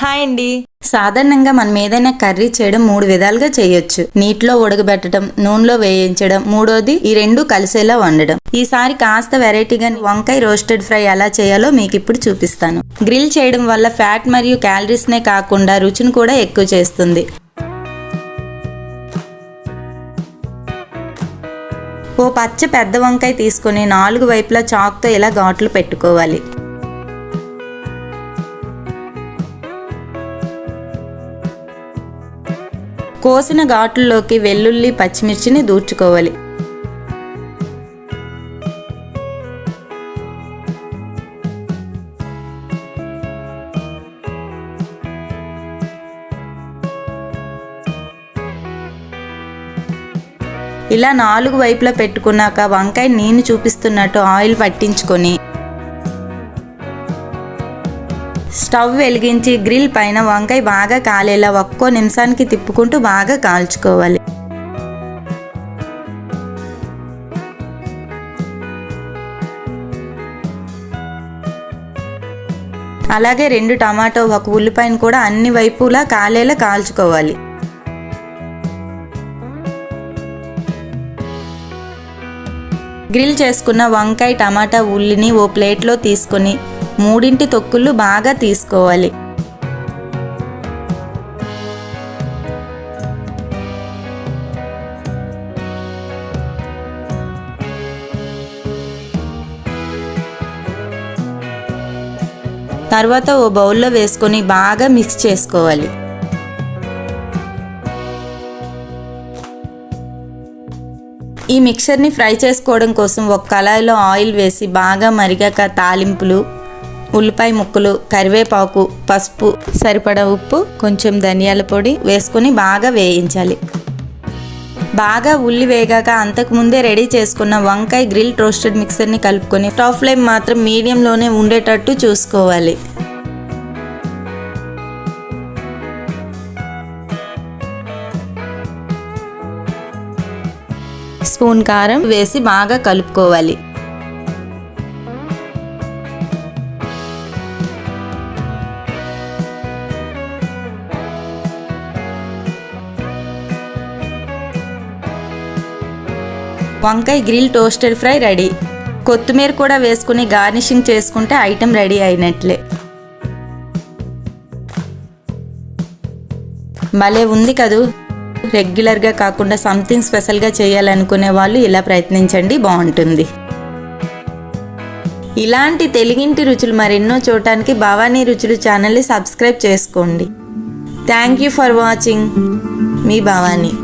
Hi అండి. సాధారణంగా మనం ఏదైనా కర్రీ చేయడం 3 విధాలుగా చేయొచ్చు. నీటిలో ఉడకబెట్టడం, నూనెలో వేయించడం, మూడోది ఈ రెండు కలిసేలా వండడం. ఈసారి కాస్త వెరైటీగా వంకాయ రోస్టెడ్ ఫ్రై ఎలా చేయాలో మీకు ఇప్పుడు చూపిస్తాను. గ్రిల్ చేయడం వల్ల ఫ్యాట్ మరియు క్యాలరీస్ నే కాకుండా రుచిని కూడా ఎక్కువ చేస్తుంది. ఓ పచ్చ పెద్ద వంకాయ తీసుకొని 4 వైపులా చాకుతో ఇలా ఘాట్లు పెట్టుకోవాలి. కోసిన ఘాట్లలోకి వెల్లుల్లి, పచ్చిమిర్చిని దూర్చుకోవాలి. ఇలా 4 వైపులా పెట్టుకున్నాక వంకాయ నేను చూపిస్తున్నట్టు ఆయిల్ పట్టించుకొని స్టవ్ వెలిగించి గ్రిల్ పైన వంకాయ బాగా కాలేలా ఒక్కో నిమిషానికి తిప్పుకుంటూ బాగా కాల్చుకోవాలి. అలాగే 2 టమాటో, 1 ఉల్లిపాయను కూడా అన్ని వైపులా కాలేలా కాల్చుకోవాలి. గ్రిల్ చేసుకున్న వంకాయ, టమాటా, ఉల్లిని ఓ ప్లేట్లో తీసుకొని 3 తొక్కులు బాగా తీసుకోవాలి. తర్వాత ఓ బౌల్లో వేసుకొని బాగా మిక్స్ చేసుకోవాలి. ఈ మిక్చర్ని ఫ్రై చేసుకోవడం కోసం ఒక కళాయిలో ఆయిల్ వేసి బాగా మరిగాక తాలింపులు, ఉల్లిపాయ ముక్కలు, కరివేపాకు, పసుపు, సరిపడా ఉప్పు, కొంచెం ధనియాల పొడి వేసుకొని బాగా వేయించాలి. బాగా ఉల్లి వేగాక అంతకుముందే రెడీ చేసుకున్న వంకాయ గ్రిల్ రోస్టెడ్ మిక్సర్ని కలుపుకొని స్టవ్ ఫ్లేమ్ మాత్రం మీడియంలోనే ఉండేటట్టు చూసుకోవాలి. స్పూన్ కారం వేసి బాగా కలుపుకోవాలి. వంకాయ గ్రిల్ టోస్టెడ్ ఫ్రై రెడీ. కొత్తిమీర కూడా వేసుకుని గార్నిషింగ్ చేసుకుంటే ఐటెం రెడీ అయినట్లే. భలే ఉంది కదూ. రెగ్యులర్గా కాకుండా సంథింగ్ స్పెషల్గా చేయాలనుకునే వాళ్ళు ఇలా ప్రయత్నించండి, బాగుంటుంది. ఇలాంటి తెలుగింటి రుచులు మరెన్నో చూడటానికి భవానీ రుచులు ఛానల్ని సబ్స్క్రైబ్ చేసుకోండి. Thank you for watching. Me Bhavani.